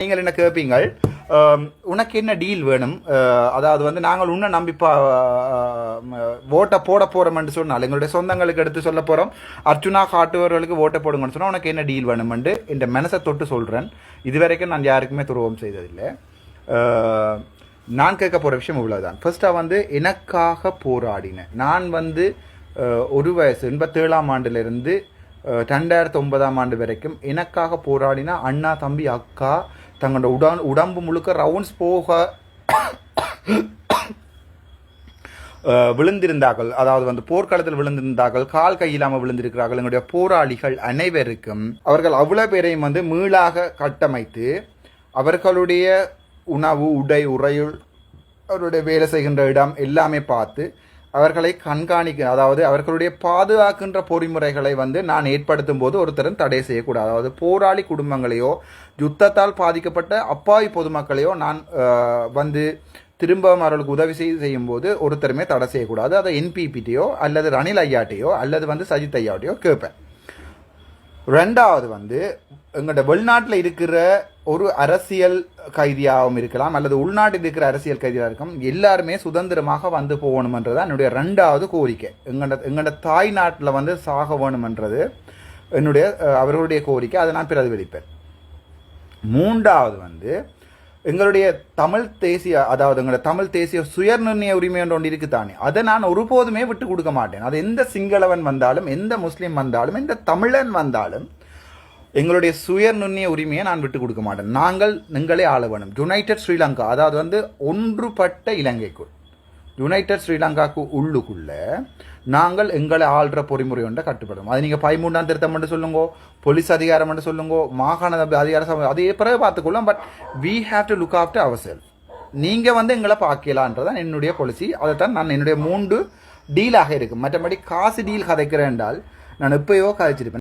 நீங்கள் என்ன கேட்பீங்கள், உனக்கு என்ன டீல் வேணும், அதாவது வந்து நாங்கள் உன்னை நம்பி ஓட்டை போட போகிறோம்னு சொன்னால் எங்களுடைய சொந்தங்களுக்கு எடுத்து சொல்ல போகிறோம், அர்ச்சுனா காட்டுவர்களுக்கு ஓட்டை போடுங்கன்னு சொன்னால் உனக்கு என்ன டீல் வேணுமென்று இந்த மனசை தொட்டு சொல்கிறேன். இதுவரைக்கும் நான் யாருக்குமே துரோகம் செய்ததில்லை. நான் கேட்க போகிற விஷயம் இவ்வளவுதான். ஃபர்ஸ்ட்டாக வந்து எனக்காக போராடினேன். நான் வந்து ஒரு வயசு 87ஆம் ஆண்டிலிருந்து 2009ஆம் ஆண்டு வரைக்கும் எனக்காக போராடினா அண்ணா தம்பி அக்கா தங்களோட உடம்பு முழுக்க ரவுண்ட்ஸ் போக விழுந்திருந்தார்கள். அதாவது வந்து போர்க்களத்தில் விழுந்திருந்தார்கள், கால் கையில்லாமல் விழுந்திருக்கிறார்கள். எங்களுடைய போராளிகள் அனைவருக்கும் அவர்கள் அவ்வளோ பேரையும் வந்து மீளாக கட்டமைத்து அவர்களுடைய உணவு உடை உறையுள் அவருடைய வேலை செய்கின்ற இடம் எல்லாமே பார்த்து அவர்களை கண்காணிக்க, அதாவது அவர்களுடைய பாதுகாக்கின்ற பொறிமுறைகளை வந்து நான் ஏற்படுத்தும் போது ஒருத்தரும் தடை செய்யக்கூடாது. அதாவது போராளி குடும்பங்களையோ யுத்தத்தால் பாதிக்கப்பட்ட அப்பாவி பொதுமக்களையோ நான் வந்து திரும்பவும் அவர்களுக்கு உதவி செய்யும் போது ஒருத்தருமே தடை செய்யக்கூடாது. அதை என்பிபிட்டையோ அல்லது ரணில் ஐயாட்டையோ அல்லது வந்து சஜித் ஐயாட்டையோ கேட்பேன். ரெண்டாவது வந்து எங்களோட வெளிநாட்டில் இருக்கிற ஒரு அரசியல் கைதியாகவும் இருக்கலாம் அல்லது உள்நாட்டில் இருக்கிற அரசியல் கைதியாக இருக்கும், எல்லாருமே சுதந்திரமாக வந்து போகணுமன்றது என்னுடைய ரெண்டாவது கோரிக்கை. எங்களோட தாய் நாட்டில் வந்து சாக வேணுமென்றது என்னுடைய அவர்களுடைய கோரிக்கை. அதை நான் பிரதிபலிப்பேன். மூன்றாவது வந்து எங்களுடைய தமிழ் தேசிய, அதாவது எங்களோட தமிழ் தேசிய சுயநிர்ணய உரிமை என்று ஒன்று இருக்குதானே, அதை நான் ஒருபோதுமே விட்டு கொடுக்க மாட்டேன். அது எந்த சிங்களவன் வந்தாலும், எந்த முஸ்லீம் வந்தாலும், எந்த தமிழன் வந்தாலும் எங்களுடைய சுயநிர்ணய உரிமையை நான் விட்டு கொடுக்க மாட்டேன். நாங்கள் எங்களே ஆள வேணும். யுனைடெட் ஸ்ரீலங்கா, அதாவது வந்து ஒன்றுபட்ட இலங்கைக்குள், யுனைடெட் ஸ்ரீலங்காவுக்கு உள்ளுக்குள்ள நாங்கள் எங்களை ஆள்ற பொறிமுறை ஒன்றை கட்டுப்படும். அது நீங்கள் 13ஆம் திருத்தம் என்று சொல்லுங்கோ, போலீஸ் அதிகாரம் என்று சொல்லுங்கோ, மாகாண அதிகாரம், அதே பிறகு பார்த்துக்கொள்ளும். But we have to look after our self. நீங்கள் வந்து எங்களை பார்க்கலான்றதான் என்னுடைய பாலிசி. அதைத்தான் நான் என்னுடைய 3 டீலாக இருக்கும். மற்றபடி காசு டீல் கதைக்கிறேன் என்றால் நான் எப்பயோ கதைச்சிருப்பேன்.